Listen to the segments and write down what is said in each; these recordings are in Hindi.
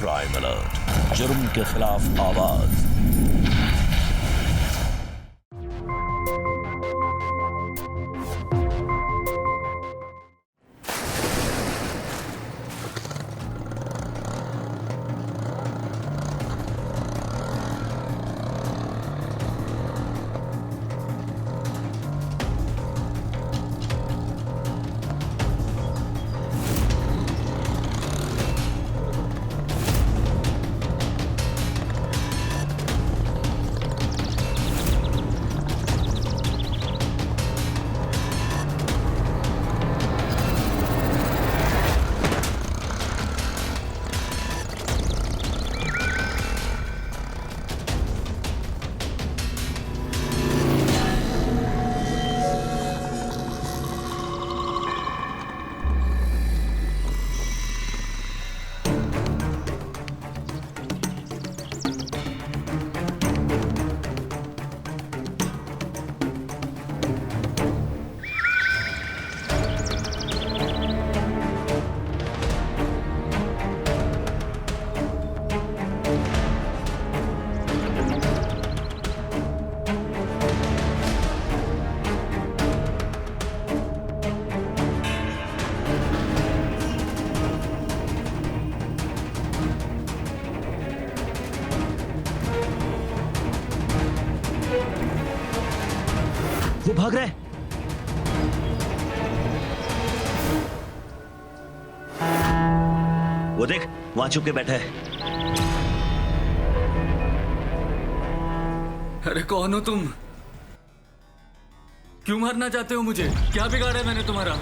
क्राइम अलर्ट, जुर्म के खिलाफ आवाज। वो भाग रहा है। वो देख, वहां छुप के बैठा है। अरे कौन हो तुम? क्यों मारना चाहते हो मुझे? क्या बिगाड़ा है मैंने तुम्हारा?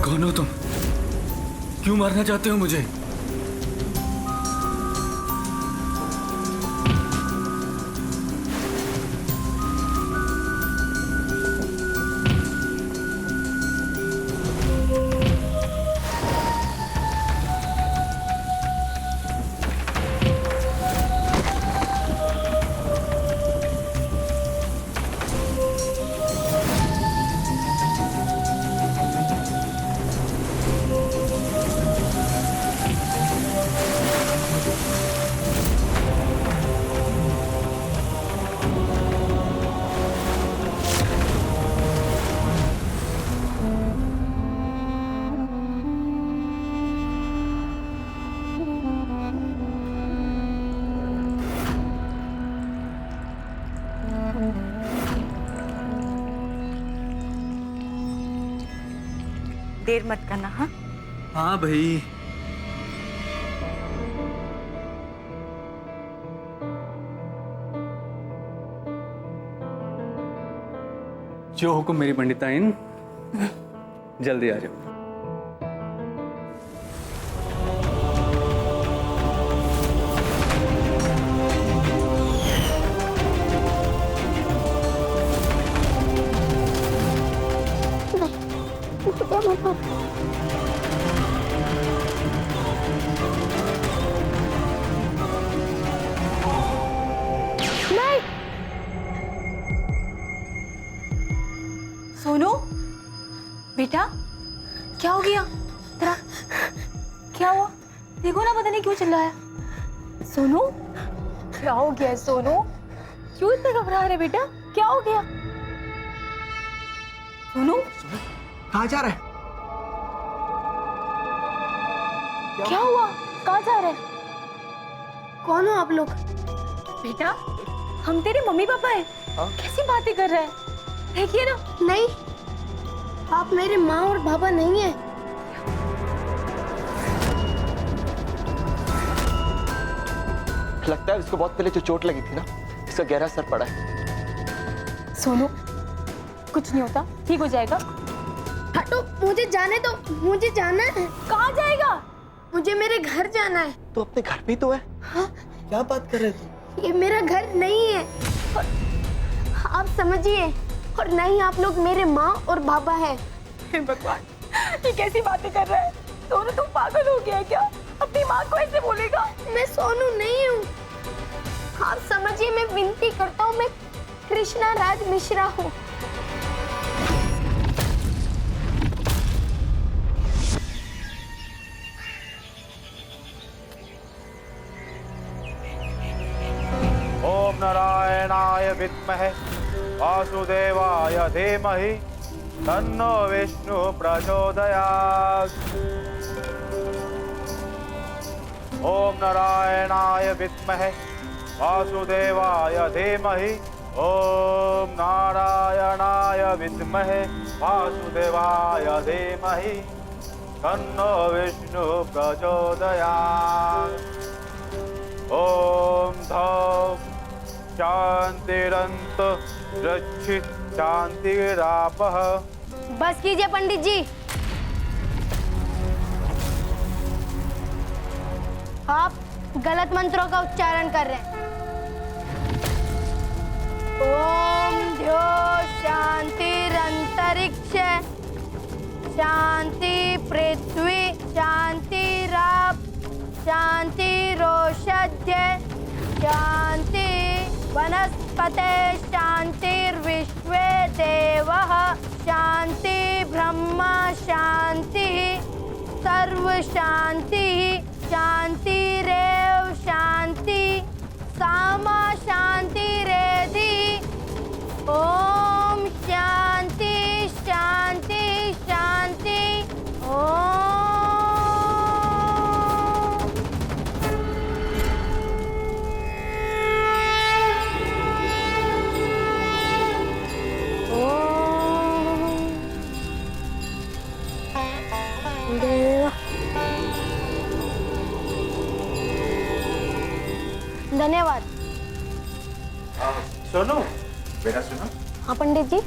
कौन हो तुम? क्यों मारना चाहते हो मुझे? देर मत करना। हाँ हाँ भाई। जो हुक्म मेरी पंडिताइन, जल्दी आ जाओ। सोनू बेटा, क्या हो गया तेरा? क्या हुआ? देखो ना, पता नहीं क्यों चिल्लाया। सोनू, क्या हो गया सोनू? क्यों इतना घबरा रहे बेटा? क्या हो गया सोनू? कहाँ जा रहा है? क्या हुआ? कहाँ जा रहे? कौन हो आप लोग? बेटा, हम तेरे मम्मी पापा हैं। कैसी बातें कर रहे हैं? देखिए ना। नहीं, आप मेरे माँ और पापा नहीं हैं। लगता है इसको बहुत पहले जो चोट लगी थी ना, इसका गहरा असर पड़ा है। सोनू, कुछ नहीं होता, ठीक हो जाएगा। हटो, मुझे जाने दो, मुझे जाना है। कहाँ जाएगा? मुझे मेरे घर जाना है। तो अपने घर पे तो है। हाँ? क्या बात कर रहे थे? ये मेरा घर नहीं है, आप समझिए। और नहीं, आप लोग मेरे माँ और बाबा हैं। हे भगवान, ये कैसी बातें कर रहा है? सोनू, तुम पागल हो गया क्या? अपनी माँ को ऐसे बोलेगा? मैं सोनू नहीं हूँ, आप समझिए। मैं विनती करता हूँ, मैं कृष्णा राज मिश्रा हूँ। ओम नारायणाय विद्महे वासुदेवाय धीमहि तन्नो विष्णु प्रचोदयात्। ओम नारायणाय विद्महे वासुदेवाय धीमहि ओम नारायणाय विद्महे वासुदेवाय धीमहि तन्नो विष्णु प्रचोदयात्। ओम धौ शांतिरंत रक्षित शांतिरापः। बस कीजिए पंडित जी, आप गलत मंत्रों का उच्चारण कर रहे हैं। ओम ध्यो शांतिरंतरिक्ष शांति पृथ्वी शांतिराप शांतिरोषध्य शांति वनस्पते शांतिर्विश्वे देवः शांति ब्रह्म शांति सर्व शांति शांतिरेव शांति सामा शांतिरेधि। ओम शांति शांति शांति। ओम धन्यवाद। सुनो बेटा, सुनो। हाँ पंडित जी।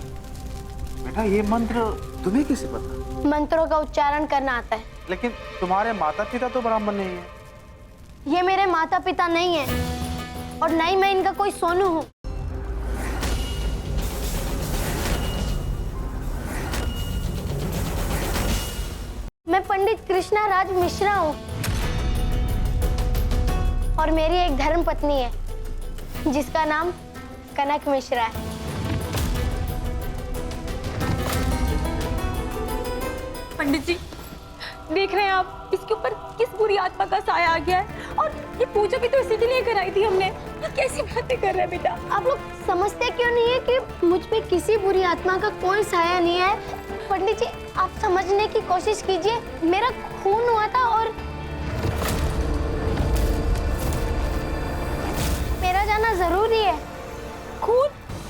बेटा, ये मंत्र तुम्हें कैसे पता? मंत्रों का उच्चारण करना आता है। लेकिन तुम्हारे माता पिता तो ब्राह्मण नहीं है। ये मेरे माता पिता नहीं है और नहीं मैं इनका कोई सोनू हूँ। मैं पंडित कृष्णा राज मिश्रा हूँ और मेरी एक धर्म पत्नी है जिसका नाम कनक मिश्रा है। पंडित जी, देख रहे हैं आप, इसके ऊपर किस बुरी आत्मा का साया आ गया है। और ये पूजा भी तो इसी के लिए कराई थी हमने। ये कैसी बातें कर रहे हैं बेटा? आप लोग समझते क्यों नहीं है कि मुझ पे किसी बुरी आत्मा का कोई साया नहीं है? पंडित जी, आप समझने की कोशिश कीजिए। मेरा खून हुआ था और मेरा जाना जरूरी है। खून?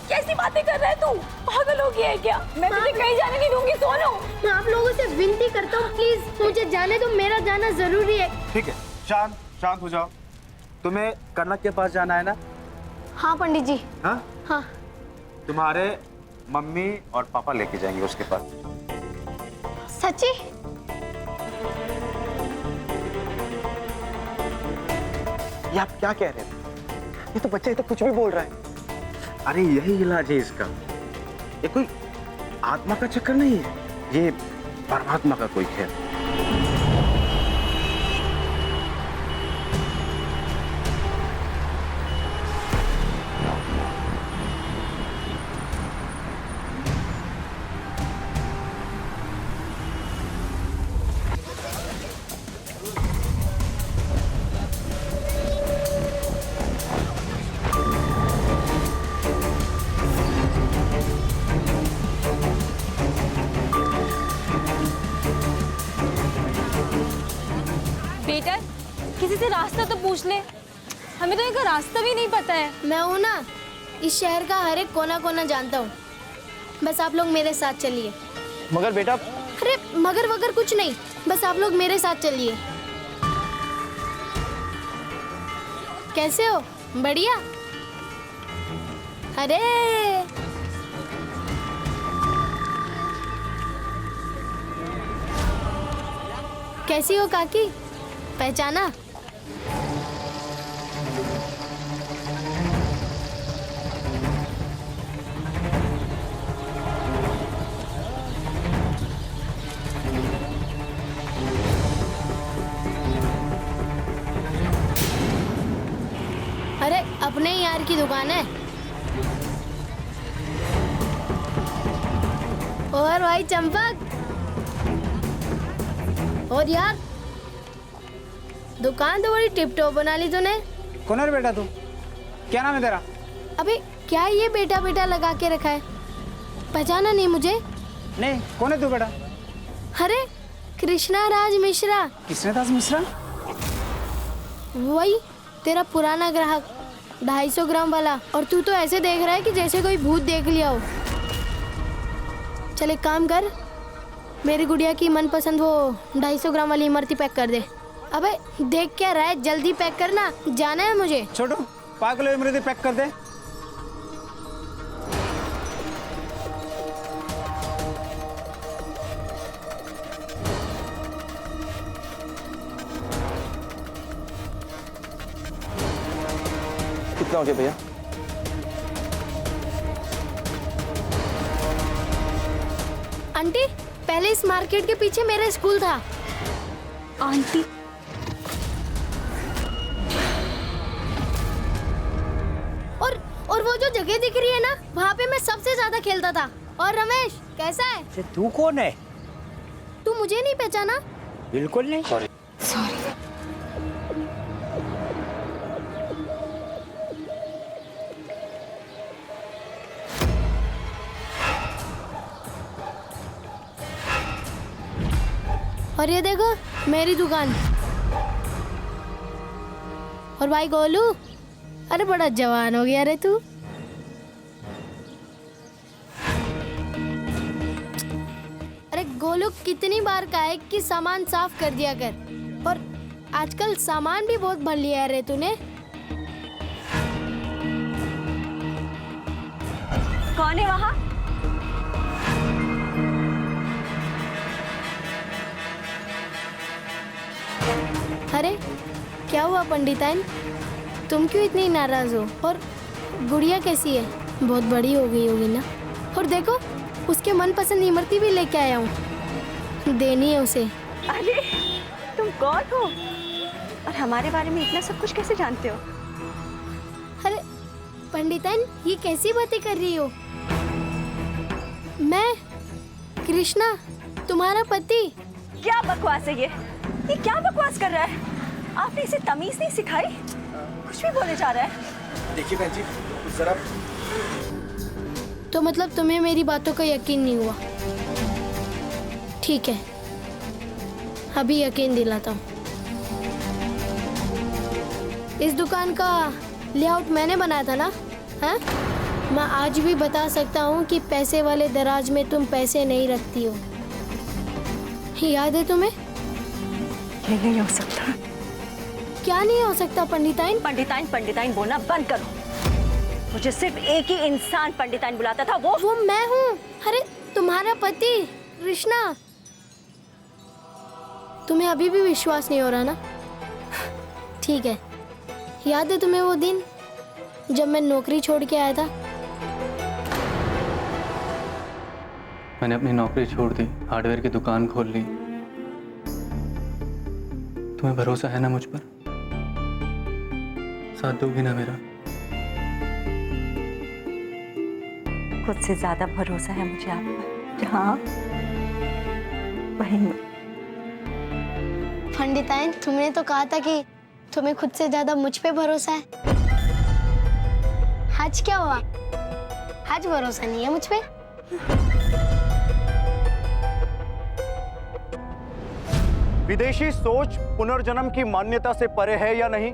कैसी बातें कर रहा है तू? पागल हो गया है क्या? मैं तुझे कहीं जाने नहीं दूंगी सोनू। मैं आप लोगों से विनती करता हूँ, प्लीज मुझे जाने दो, मेरा जाना जरूरी है। ठीक है, शांत शांत हो जाओ। तुम्हें कनक के पास जाना है ना? हाँ पंडित जी। हाँ? हाँ। तुम्हारे मम्मी और पापा लेके जाएंगे उसके पास। सच्ची? ये आप क्या कह रहे हैं? ये तो बच्चा तो कुछ भी बोल रहा है। अरे यही इलाज है इसका। ये कोई आत्मा का चक्कर नहीं है, ये परमात्मा का कोई खेल। बेटा किसी से रास्ता तो पूछ ले, हमें तो इनका रास्ता भी नहीं पता है। मैं हूँ ना, इस शहर का हर एक कोना कोना जानता हूँ। बस आप लोग मेरे साथ चलिए। मगर बेटा, अरे मगर वगर कुछ नहीं, बस आप लोग मेरे साथ चलिए। कैसे हो? बढ़िया? अरे कैसी हो काकी? पहचाना? अरे अपने ही यार की दुकान है। और भाई चंपक, और यार दुकान तो बड़ी टिप टॉप बना ली तूने। कौन है बेटा तू? क्या नाम है तेरा? अबे क्या ये बेटा बेटा लगा के रखा है? पहचाना नहीं मुझे? नहीं, कौन है तू बेटा? अरे कृष्णा राज मिश्रा। किसने दास मिश्रा? वही तेरा पुराना ग्राहक, 250 ग्राम वाला। और तू तो ऐसे देख रहा है कि जैसे कोई भूत देख लिया हो। चल एक काम कर, मेरी गुड़िया की मनपसंद वो 250 ग्राम वाली इमरती पैक कर दे। अबे देख क्या रहा है, जल्दी पैक करना, जाना है मुझे। छोटू, 5 किलो इमरती पैक कर दे। कितना हो गया भैया? आंटी, पहले इस मार्केट के पीछे मेरा स्कूल था। आंटी और वो जो जगह दिख रही है ना, वहाँ पे मैं सबसे ज्यादा खेलता था। और रमेश कैसा है? तू कौन है? तू मुझे नहीं पहचाना? बिल्कुल नहीं। सॉरी। और ये देखो मेरी दुकान। और भाई गोलू, अरे बड़ा जवान हो गया रे तू। अरे गोलू, कितनी बार कहा है कि सामान साफ कर दिया कर। और आजकल सामान भी बहुत भर लिया है रे तूने। कौन है वहाँ? अरे क्या हुआ पंडिताइन, तुम क्यों इतनी नाराज हो? और गुड़िया कैसी है? बहुत बड़ी हो गई होगी ना। और देखो उसके मनपसंद इमरती भी लेके आया हूँ, देनी है उसे। अरे तुम कौन हो और हमारे बारे में इतना सब कुछ कैसे जानते हो? अरे पंडिताइन, ये कैसी बातें कर रही हो? मैं कृष्णा, तुम्हारा पति। क्या बकवास है ये क्या बकवास कर रहा है? आपने इसे तमीज नहीं सिखाई, कुछ भी बोले जा रहा है। देखिए बहन जी, जरा। तो मतलब तुम्हें मेरी बातों का यकीन नहीं हुआ? ठीक है, अभी यकीन दिलाता हूँ। इस दुकान का लेआउट मैंने बनाया था ना? हाँ? मैं आज भी बता सकता हूँ कि पैसे वाले दराज में तुम पैसे नहीं रखती हो। याद है तुम्हें? ये नहीं हो सकता। क्या नहीं हो सकता पंडिताइन? पंडिताइन पंडिताइन बोलना बंद करो। मुझे सिर्फ एक ही इंसान पंडिताइन बुलाता था, वो मैं हूँ। अरे तुम्हारा पति कृष्णा। तुम्हें अभी भी विश्वास नहीं हो रहा ना? ठीक है, याद है तुम्हें वो दिन जब मैं नौकरी छोड़ के आया था? मैंने अपनी नौकरी छोड़ दी, हार्डवेयर की दुकान खोल ली। तुम्हें भरोसा है ना मुझ पर? साथ दोगी ना मेरा? खुद से ज्यादा भरोसा है मुझे आप पर। जहाँ वहीं पंडिताइन, तुमने तो कहा था कि तुम्हें खुद से ज्यादा मुझ पे भरोसा है। आज क्या हुआ? आज भरोसा नहीं है मुझ पे? विदेशी सोच पुनर्जन्म की मान्यता से परे है या नहीं,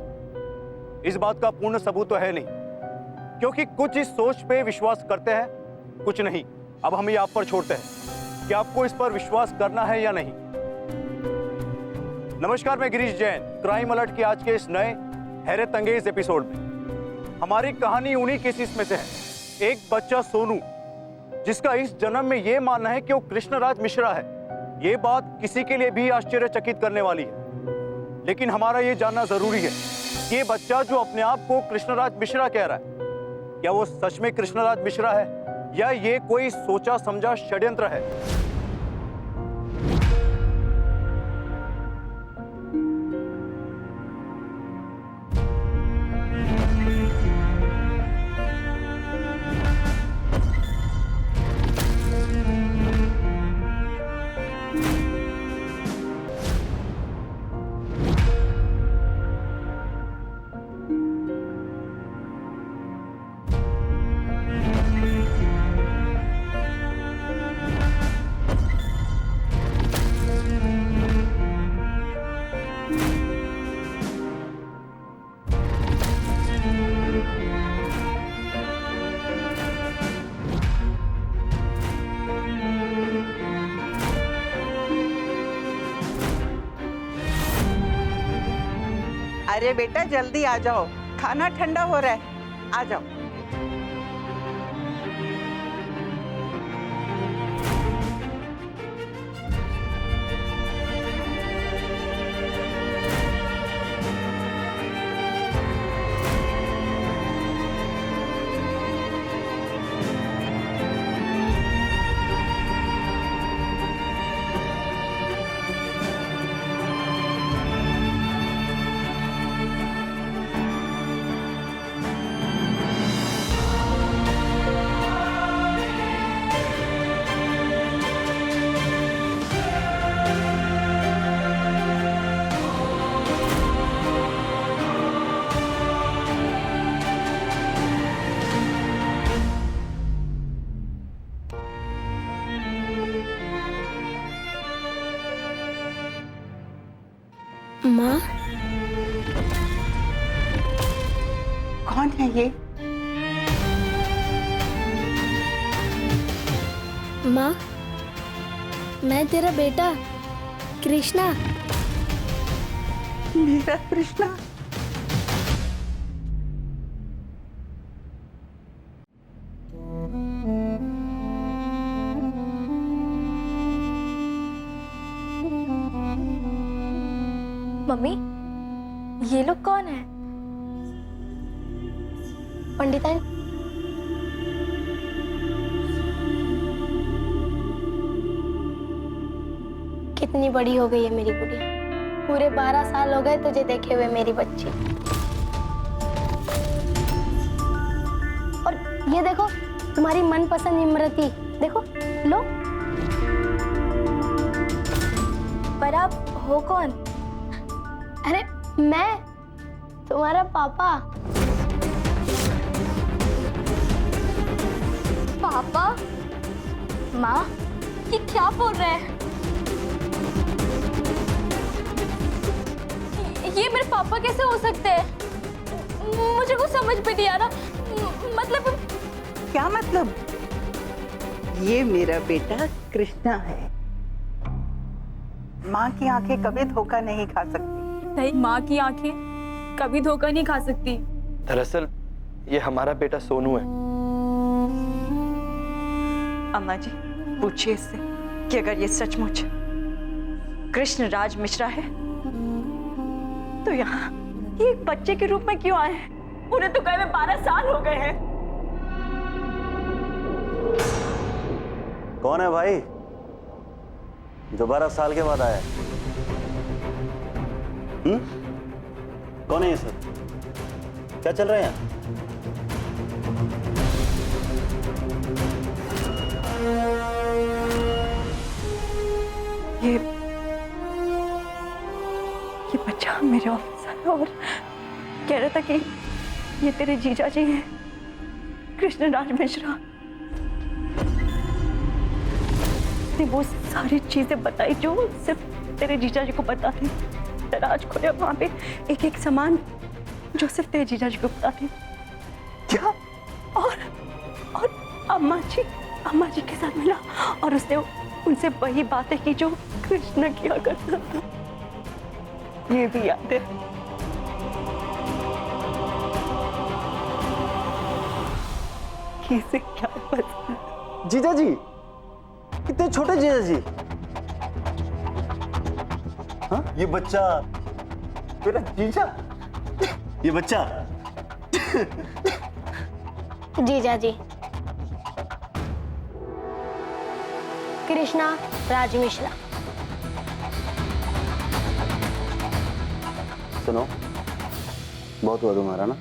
इस बात का पूर्ण सबूत तो है नहीं, क्योंकि कुछ इस सोच पे विश्वास करते हैं, कुछ नहीं। अब हम ये आप पर छोड़ते हैं कि आपको इस पर विश्वास करना है या नहीं। नमस्कार, मैं गिरीश जैन। क्राइम अलर्ट के आज के इस नए हैरत अंगेज एपिसोड में हमारी कहानी उन्हीं केसेस में से है। एक बच्चा सोनू, जिसका इस जन्म में यह मानना है कि वो कृष्णराज मिश्रा है। ये बात किसी के लिए भी आश्चर्यचकित करने वाली है, लेकिन हमारा ये जानना जरूरी है कि ये बच्चा जो अपने आप को कृष्णराज मिश्रा कह रहा है, क्या वो सच में कृष्णराज मिश्रा है या ये कोई सोचा समझा षड्यंत्र है? अरे बेटा जल्दी आ जाओ, खाना ठंडा हो रहा है, आ जाओ। माँ, कौन है ये? माँ, मैं तेरा बेटा कृष्णा। मेरा कृष्णा? मम्मी, ये लोग कौन है? पंडिताइन, कितनी बड़ी हो गई है मेरी गुड़िया। पूरे 12 साल हो गए तुझे देखे हुए मेरी बच्ची। और ये देखो तुम्हारी मनपसंद इमरती, देखो लो। पर आप हो कौन? अरे मैं तुम्हारा पापा। पापा? माँ, ये क्या बोल रहे हैं? ये मेरे पापा कैसे हो सकते हैं? मुझे कुछ समझ में नहीं आ रहा। मतलब क्या मतलब? ये मेरा बेटा कृष्णा है। माँ की आंखें कभी धोखा नहीं खा सकती। नहीं, माँ की आंखें कभी धोखा नहीं खा सकती। दरअसल ये हमारा बेटा सोनू है। अम्मा जी पूछिए इससे कि अगर ये सचमुच कृष्ण राज मिश्रा है तो यहाँ ये एक बच्चे के रूप में क्यों आए हैं? उन्हें तो गए हुए 12 साल हो गए हैं। कौन है भाई जो 12 साल के बाद आया है? कौन है ये सब? क्या चल रहा है यहाँ? ये बच्चा मेरे ऑफिस आया और कह रहा था कि ये तेरे जीजा जी हैं, कृष्ण राज मिश्रा। ने वो सारी चीजें बताई जो सिर्फ तेरे जीजा जी को पता थी। दराज खोले वहां पे एक एक सामान जो सिर्फ तेरे जीजा जी को पता थी। क्या? और अम्मा जी के साथ मिला और उसने उनसे वही बातें की जो कृष्ण किया करता था। ये भी याद है। इसे क्या पता? जीजा जी, कितने छोटे जीजा जी। हाँ? ये बच्चा मेरा जीजा, ये बच्चा जीजा जी कृष्णा राज मिश्रा। सुनो, बहुत हुआ तुम्हारा ना।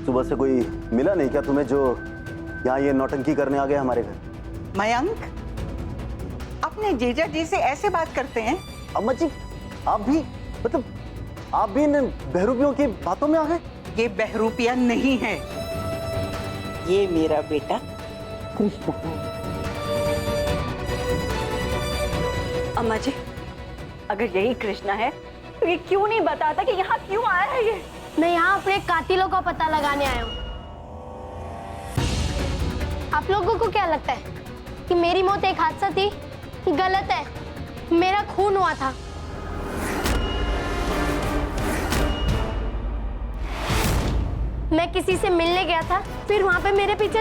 सुबह से कोई मिला नहीं क्या तुम्हें जो यहाँ ये नौटंकी करने आ गया हमारे घर? मयंक, अपने जीजा जी से ऐसे बात करते हैं? अम्मा जी, आप भी मतलब आप भी इन बहरूपियों की बातों में आ गए? ये बहरूपिया नहीं है, ये मेरा बेटा कृष्ण। अम्मा जी, अगर यही कृष्णा है तो ये क्यों नहीं बताता कि यहाँ क्यों आया है ये? मैं यहाँ अपने कातिलों का पता लगाने आया हूँ। आप लोगों को क्या लगता है कि मेरी मौत एक हादसा थी? गलत है, मेरा खून हुआ था। मैं किसी से मिलने गया था, फिर वहां पे मेरे पीछे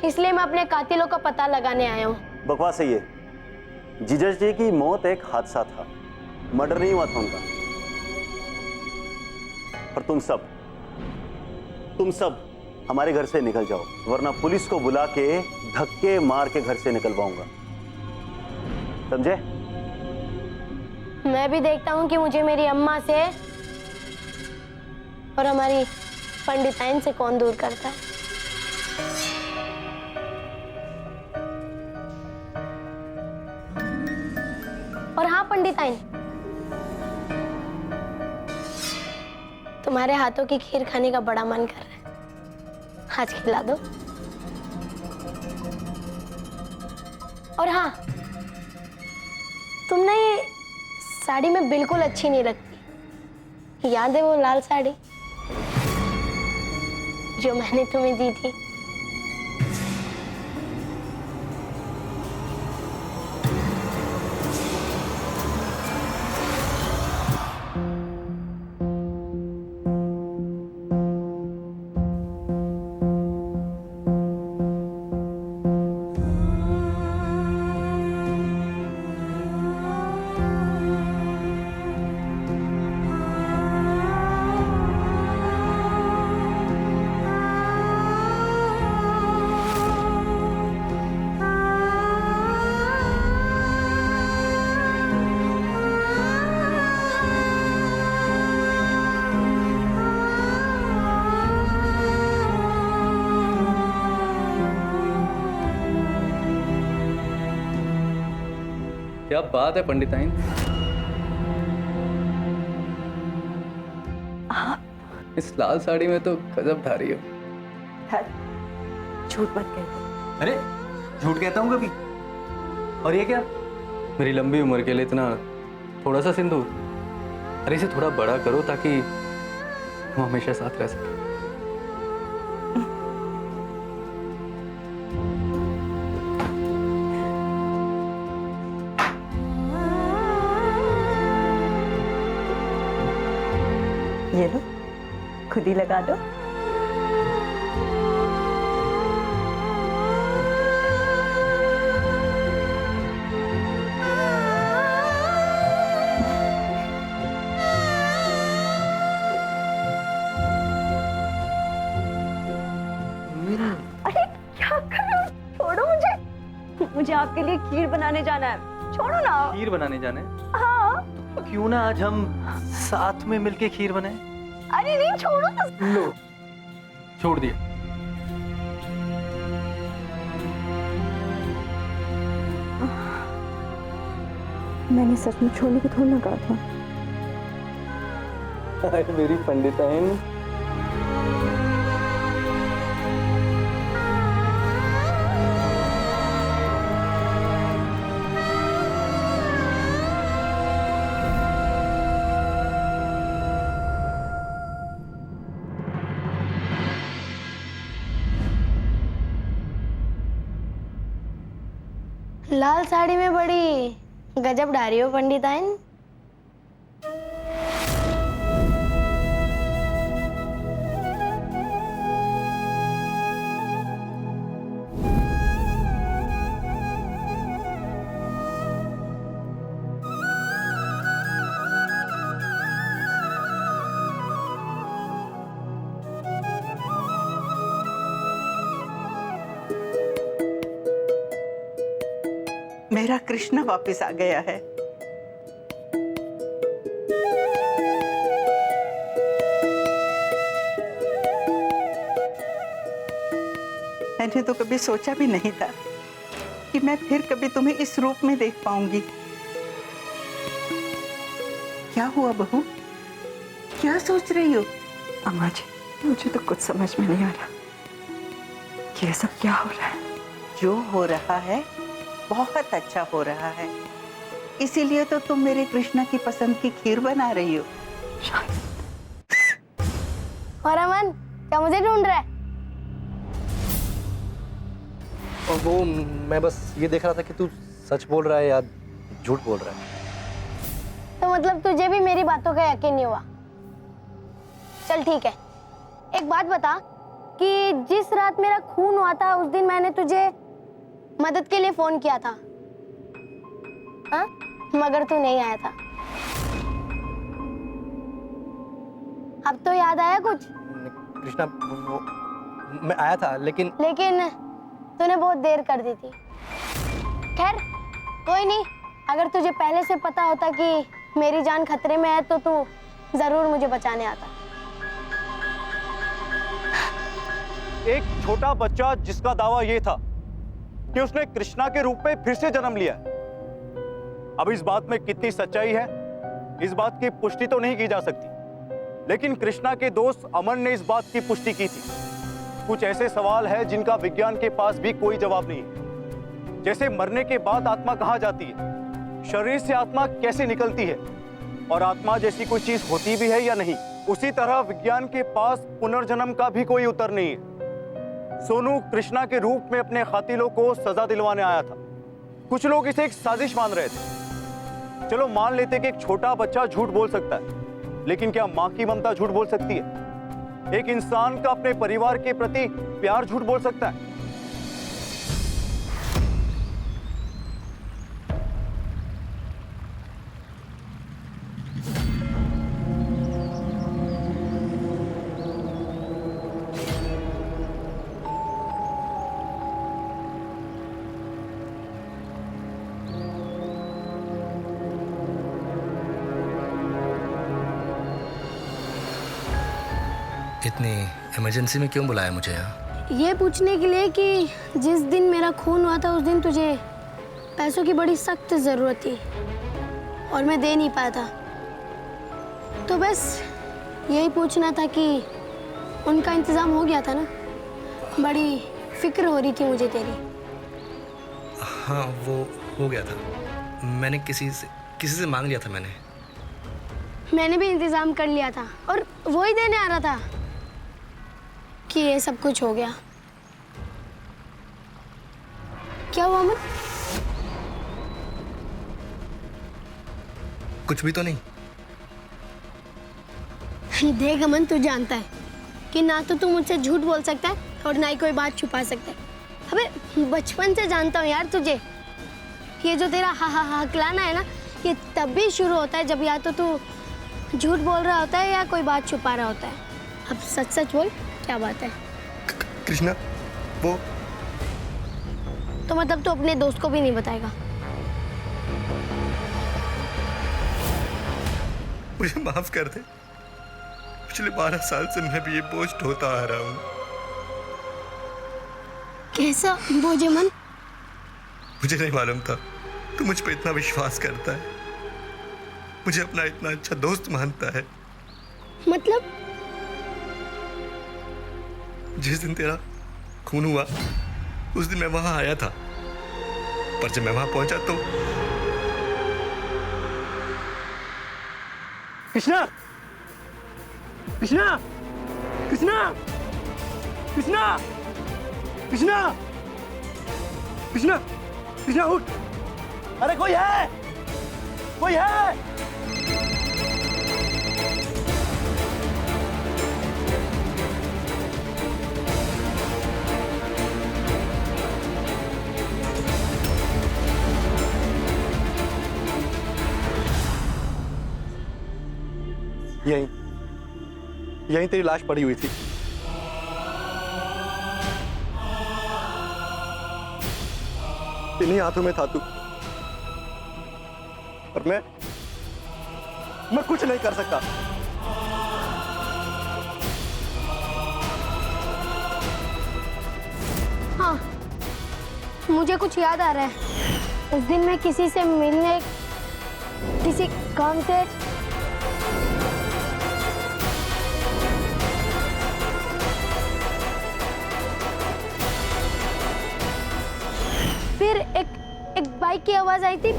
इसलिए मैं अपने कातिलों का पता लगाने आया हूँ। बकवास है ये। जीजा जी की मौत एक हादसा था, मर्डर नहीं हुआ था उनका। पर तुम सब हमारे घर से निकल जाओ, वरना पुलिस को बुला के धक्के मार के घर से निकलवाऊंगा, समझे? मैं भी देखता हूँ कि मुझे मेरी अम्मा से और हमारी पंडिताइन से कौन दूर करता है। और हाँ पंडिताइन, तुम्हारे हाथों की खीर खाने का बड़ा मन कर रहा है, आज खिला दो। और हाँ, तुम ना ये साड़ी में बिल्कुल अच्छी नहीं लगती। याद है वो लाल साड़ी जो मैंने तुम्हें दी थी? क्या बात है पंडिताइन, इस लाल साड़ी में तो गजब ढा रही हो। झूठ मत कह। अरे झूठ कहता हूँ कभी? और ये क्या? मेरी लंबी उम्र के लिए इतना थोड़ा सा सिंदूर? अरे इसे थोड़ा बड़ा करो ताकि हम हमेशा साथ रह सकें। ये लो, खुद ही लगा दो। अरे क्या कर रहे हो? छोड़ो मुझे। मुझे आपके लिए खीर बनाने जाना है। छोड़ो ना। खीर बनाने जाने? हाँ। तो क्यों ना आज हम साथ में मिलके खीर बनाएं? अरे नहीं, छोड़ो ना। लो, छोड़ दिया। मैंने सच में छोड़ने को थोड़ा ना कहा था। अरे मेरी पंडिताइन। लाल साड़ी में बड़ी गजब ढा रही हो पंडिताइन। मेरा कृष्णा वापस आ गया है। मैंने तो कभी सोचा भी नहीं था कि मैं फिर कभी तुम्हें इस रूप में देख पाऊंगी। क्या हुआ बहू? क्या सोच रही हो? अम्मा जी, मुझे तो कुछ समझ में नहीं आ रहा। ये सब क्या हो रहा है? जो हो रहा है बहुत अच्छा हो रहा है, इसीलिए तो तुम मेरे कृष्णा की पसंद की खीर बना रही हो। और अमन, क्या मुझे ढूंढ रहा है? और वो मैं बस ये देख रहा था कि तू सच बोल रहा है या झूठ बोल रहा है। तो मतलब तुझे भी मेरी बातों का यकीन नहीं हुआ? चल ठीक है, एक बात बता कि जिस रात मेरा खून हुआ था उस दिन मैंने तुझे मदद के लिए फोन किया था, हाँ? मगर तू नहीं आया था। अब तो याद आया कुछ? कृष्णा, मैं आया था लेकिन तूने बहुत देर कर दी थी। खैर कोई नहीं, अगर तुझे पहले से पता होता कि मेरी जान खतरे में है तो तू जरूर मुझे बचाने आता। एक छोटा बच्चा जिसका दावा यह था कि उसने कृष्णा के रूप में फिर से जन्म लिया है। अब इस बात में कितनी सच्चाई है, इस बात की पुष्टि तो नहीं की जा सकती, लेकिन कृष्णा के दोस्त अमन ने इस बात की पुष्टि की थी। कुछ ऐसे सवाल हैं जिनका विज्ञान के पास भी कोई जवाब नहीं है। जैसे मरने के बाद आत्मा कहाँ जाती है, शरीर से आत्मा कैसे निकलती है, और आत्मा जैसी कोई चीज होती भी है या नहीं। उसी तरह विज्ञान के पास पुनर्जन्म का भी कोई उत्तर नहीं है। सोनू कृष्णा के रूप में अपने कातिलों को सजा दिलवाने आया था। कुछ लोग इसे एक साजिश मान रहे थे। चलो मान लेते कि एक छोटा बच्चा झूठ बोल सकता है, लेकिन क्या मां की ममता झूठ बोल सकती है? एक इंसान का अपने परिवार के प्रति प्यार झूठ बोल सकता है? इतनी इमरजेंसी में क्यों बुलाया मुझे यहाँ? ये पूछने के लिए कि जिस दिन मेरा खून हुआ था उस दिन तुझे पैसों की बड़ी सख्त जरूरत थी और मैं दे नहीं पाया था, तो बस यही पूछना था कि उनका इंतजाम हो गया था ना? बड़ी फिक्र हो रही थी मुझे तेरी। हाँ वो हो गया था, मैंने किसी से मांग लिया था। मैंने भी इंतजाम कर लिया था और वो ही देने आ रहा था कि ये सब कुछ हो गया। क्या हुआ अमन? कुछ भी तो नहीं। देख अमन, तू जानता है कि ना तो तू मुझसे झूठ बोल सकता है और ना ही कोई बात छुपा सकता है। अबे बचपन से जानता हूँ यार तुझे। ये जो तेरा हा हा हकलाना है ना, ये तब भी शुरू होता है जब या तो तू झूठ बोल रहा होता है या कोई बात छुपा रहा होता है। अब सच सच बोल, क्या बात है? कृष्णा, वो तो मतलब तू अपने दोस्त को भी नहीं बताएगा? मुझे माफ कर दे। पिछले 12 साल से मैं भी ये बोझ ढोता आ रहा हूँ। कैसा बोझ अमन? मुझे नहीं मालूम था तू मुझ पे इतना विश्वास करता है, मुझे अपना इतना अच्छा दोस्त मानता है। मतलब? जिस दिन तेरा खून हुआ उस दिन मैं वहां आया था, पर जब मैं वहां पहुंचा तो कृष्णा, कृष्णा, कृष्णा, कृष्णा, कृष्णा, कृष्णा, कृष्णा उठ! अरे कोई है, कोई है? यहीं तेरी लाश पड़ी हुई थी। इन्हीं हाथों में था तू, और मैं कुछ नहीं कर सकता। हाँ, मुझे कुछ याद आ रहा है। उस दिन मैं किसी से मिलने, किसी काम से फिर एक बाइक की आवाज आई थी।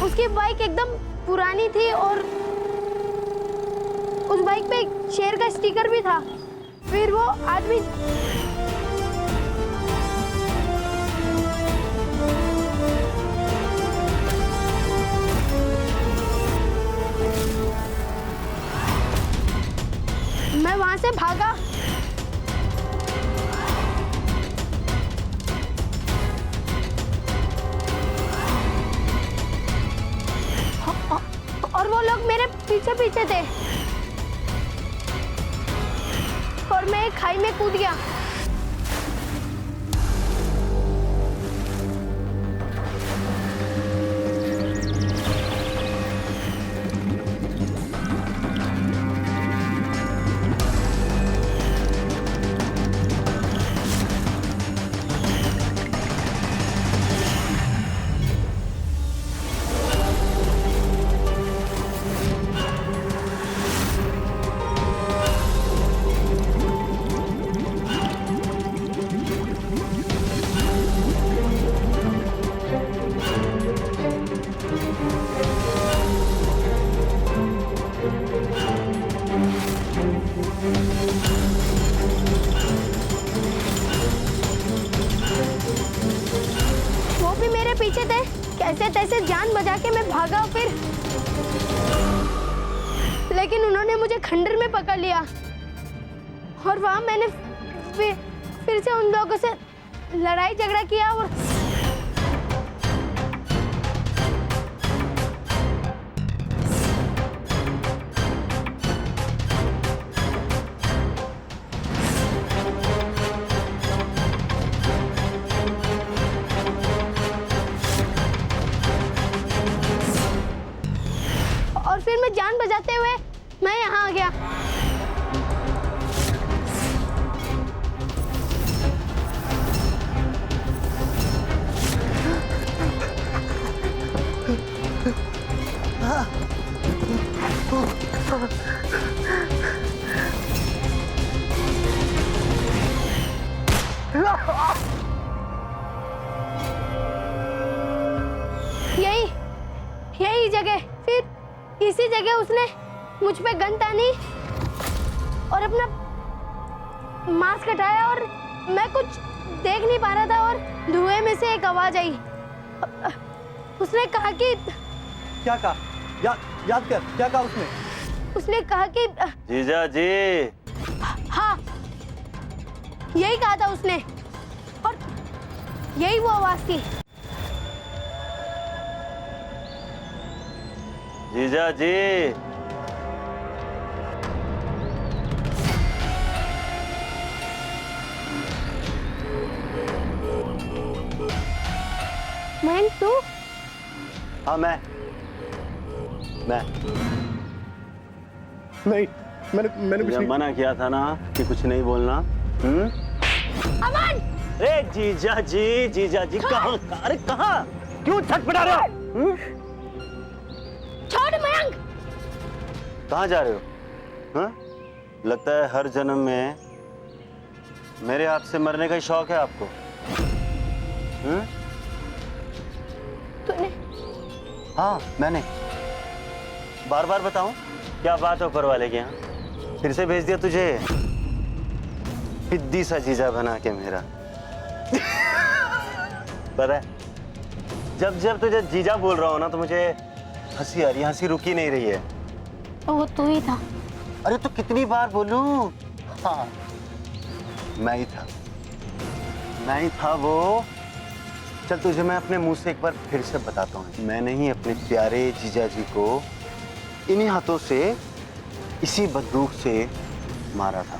उसकी बाइक एकदम पुरानी थी और उस बाइक पे एक शेर का स्टिकर भी था। फिर वो आदमी मैं वहां से भागा। और वो लोग मेरे पीछे पीछे थे और मैं एक खाई में कूद गया। पीछे थे, कैसे तैसे जान बचा के मैं भागा। फिर लेकिन उन्होंने मुझे खंडर में पकड़ लिया और वहां मैंने फिर से उन लोगों से लड़ाई झगड़ा किया और फिर मैं जान बचाते हुए मैं यहाँ आ गया। ही जगह, फिर इसी जगह उसने मुझ पे गन तानी और अपना मास्क हटाया और मैं कुछ देख नहीं पा रहा था और धुएं में से एक आवाज आई। उसने कहा कि क्या कहा? याद कर, क्या कहा उसने? उसने कहा कि जीजा जी। हाँ, यही कहा था उसने और यही वो आवाज थी। जीजा जी। मयंक तू? हाँ मैं नहीं, मैंने कुछ जब नहीं। मना किया था ना कि कुछ नहीं बोलना। अमन! अरे जीजा जी कहाँ? अरे कहाँ? क्यों छटपटा रहे हो? छोड़ मयंक! कहाँ जा रहे हो? हाँ? लगता है हर जन्म में मेरे हाथ से मरने का ही शौक है आपको। तूने? हाँ मैंने। बार बार बताऊं क्या बात है ऊपर वाले के यहाँ? फिर से भेज दिया तुझे पिद्दी सा जीजा बना के मेरा। पता है जब जब तुझे जीजा बोल रहा हो ना तो मुझे हंसी आ रही है, हंसी रुकी नहीं रही है। तो वो तू ही था। अरे तो कितनी बार बोलूं? हाँ मैं ही था वो। चल तुझे मैं अपने मुंह से एक बार फिर से बताता हूँ, मैंने ही अपने प्यारे जीजा जी को इन्हीं हाथों से इसी बंदूक से मारा था।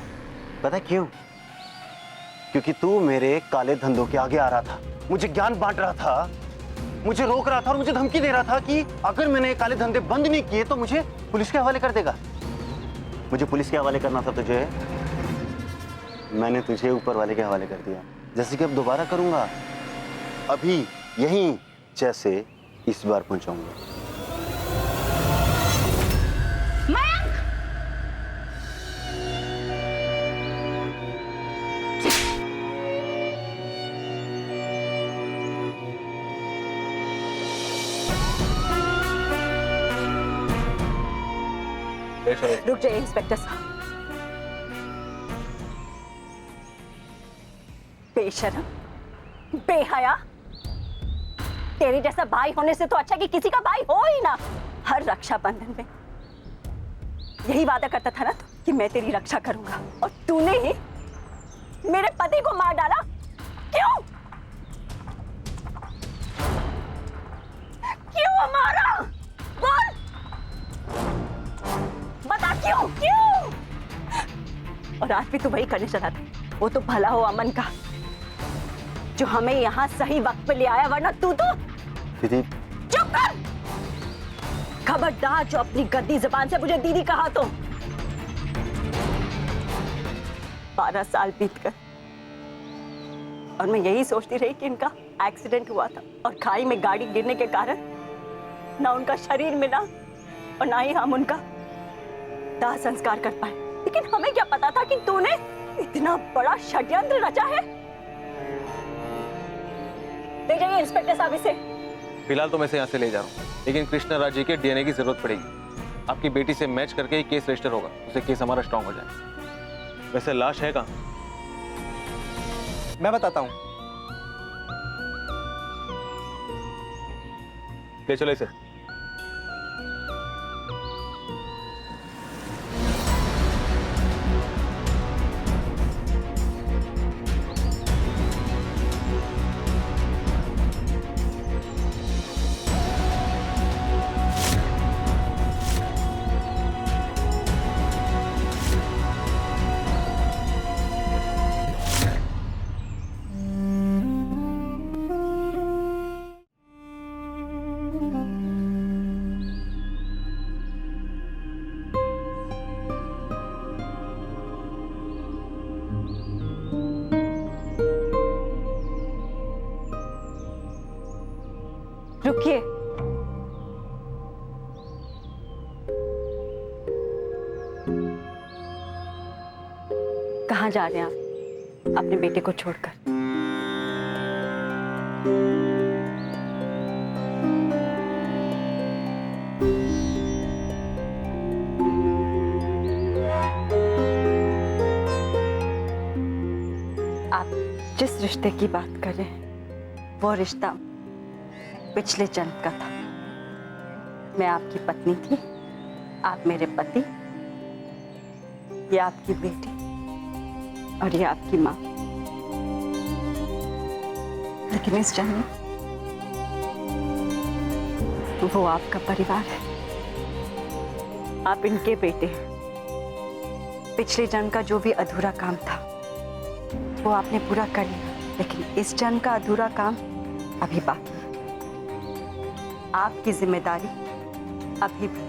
पता क्यों? क्योंकि तू मेरे काले धंधों के आगे आ रहा था, मुझे ज्ञान बांट रहा था, मुझे रोक रहा था और मुझे धमकी दे रहा था कि अगर मैंने काले धंधे बंद नहीं किए तो मुझे पुलिस के हवाले कर देगा। मुझे पुलिस के हवाले करना था तुझे, मैंने तुझे ऊपर वाले के हवाले कर दिया। जैसे कि अब दोबारा करूंगा, अभी यहीं जैसे इस बार पहुंचाऊंगा। मयंक! रुक जाइए इंस्पेक्टर साहब। बेशरम, बेहया, तेरे जैसा भाई होने से तो अच्छा कि किसी का भाई हो ही ना। हर रक्षाबंधन में यही वादा करता था ना कि मैं तेरी रक्षा करूंगा, और तूने ही मेरे पति को मार डाला। क्यों? क्यों मारा? बोल, बता क्यों? क्यों? और आज भी तू वही करने चला था। वो तो भला हो अमन का, जो हमें यहाँ सही वक्त पे ले आया, वरना तू तो। दीदी चुप कर! खबरदार जो अपनी गंदी जुबान से मुझे दीदी कहा तो। 12 साल बीत गए और मैं यही सोचती रही कि इनका एक्सीडेंट हुआ था और खाई में गाड़ी गिरने के कारण ना उनका शरीर मिला और ना ही हम उनका दाह संस्कार कर पाए। लेकिन हमें क्या पता था कि तूने इतना बड़ा षड्यंत्र रचा है। ले जाइए इंस्पेक्टर साहब इसे। फिलहाल तो मैं इसे यहाँ से ले जा रहा हूँ, लेकिन कृष्णा राज जी के डीएनए की जरूरत पड़ेगी। आपकी बेटी से मैच करके ही केस रजिस्टर होगा, उससे केस हमारा स्ट्रांग हो जाए। वैसे लाश है कहाँ? मैं बताता हूँ। ले चलो इसे। रुकिए। कहाँ जा रहे हैं आप अपने बेटे को छोड़कर? रिश्ते की बात करें, वो रिश्ता पिछले जन्म का था। मैं आपकी पत्नी थी, आप मेरे पति, ये आपकी बेटी और ये आपकी माँ। लेकिन इस जन्म में वो आपका परिवार है, आप इनके बेटे हैं। पिछले जन्म का जो भी अधूरा काम था वो आपने पूरा कर लिया, लेकिन इस जन्म का अधूरा काम अभी बाकी है। आपकी जिम्मेदारी अभी भी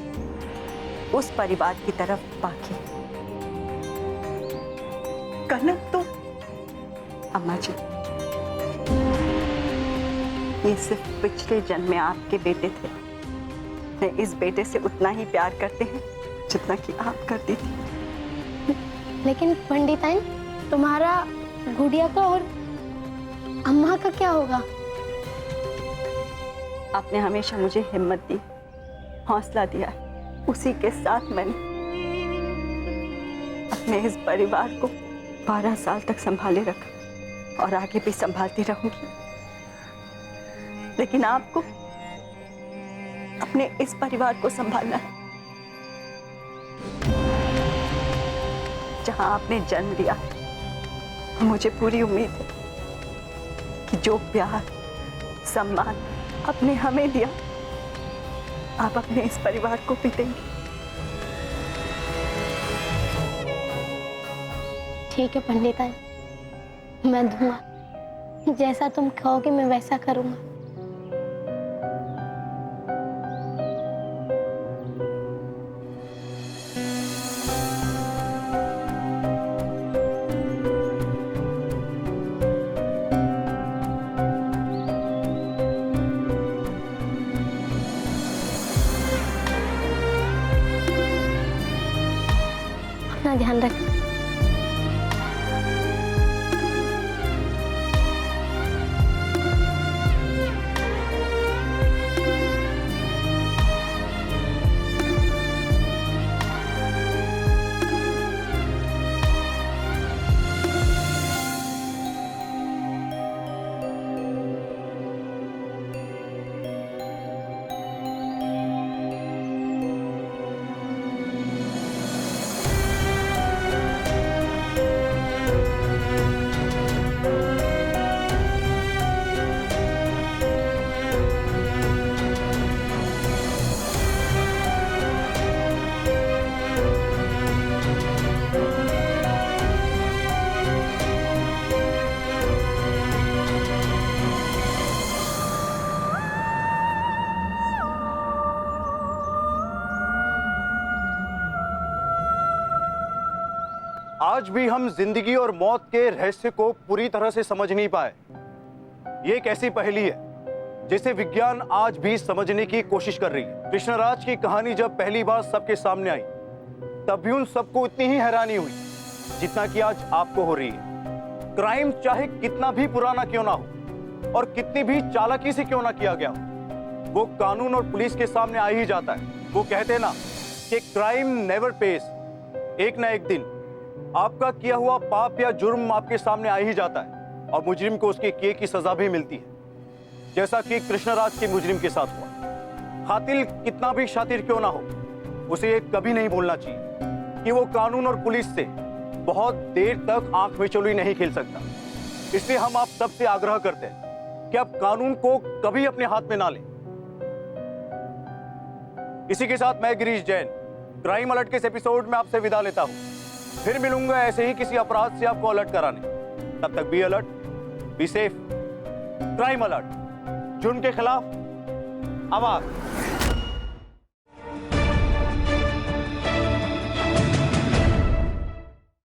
उस परिवार की तरफ बाकी है। कनक तो अम्मा जी, ये सिर्फ पिछले जन्म में आपके बेटे थे। मैं इस बेटे से उतना ही प्यार करते हैं जितना कि आप करती थी। लेकिन पंडिताइन, तुम्हारा गुड़िया का और अम्मा का क्या होगा? आपने हमेशा मुझे हिम्मत दी, हौसला दिया है। उसी के साथ मैंने अपने इस परिवार को 12 साल तक संभाले रखा और आगे भी संभालती रहूंगी। लेकिन आपको अपने इस परिवार को संभालना है जहां आपने जन्म लिया। मुझे पूरी उम्मीद है कि जो प्यार सम्मान आपने हमें दिया, आप अपने इस परिवार को भी देंगे। ठीक है पंडिताइन, मैं दूंगा। जैसा तुम कहोगे मैं वैसा करूंगा। अपना ध्यान रख। आज भी हम जिंदगी और मौत के रहस्य को पूरी तरह से समझ नहीं पाए। ये एक ऐसी पहेली है जिसे विज्ञान आज भी समझने की कोशिश कर रही है। कृष्णराज की कहानी जब पहली बार सबके सामने आई, तब भी उन सबको इतनी ही हैरानी हुई जितना कि आज आपको हो रही है। क्राइम चाहे कितना भी पुराना क्यों ना हो और कितनी भी चालाकी से क्यों ना किया गया हो, वो कानून और पुलिस के सामने आ ही जाता है। वो कहते ना कि क्राइम नेवर पेस। एक ना एक दिन आपका किया हुआ पाप या जुर्म आपके सामने आ ही जाता है और मुजरिम को उसके किए की सजा भी मिलती है, जैसा कि कृष्णराज के मुजरिम के साथ हुआ। कातिल कितना भी शातिर क्यों ना हो, उसे ये कभी नहीं भूलना चाहिए कि वो कानून और पुलिस से बहुत देर तक आंख मिचौली नहीं खेल सकता। इसलिए हम आप सबसे आग्रह करते हैं कि आप कानून को कभी अपने हाथ में ना लें। इसी के साथ मैं गिरीश जैन क्राइम अलर्ट के इस एपिसोड में आपसे विदा लेता हूं। फिर मिलूंगा ऐसे ही किसी अपराध से आपको अलर्ट कराने। तब तक be alert, be safe. Crime alert, जुर्म के खिलाफ आवाज।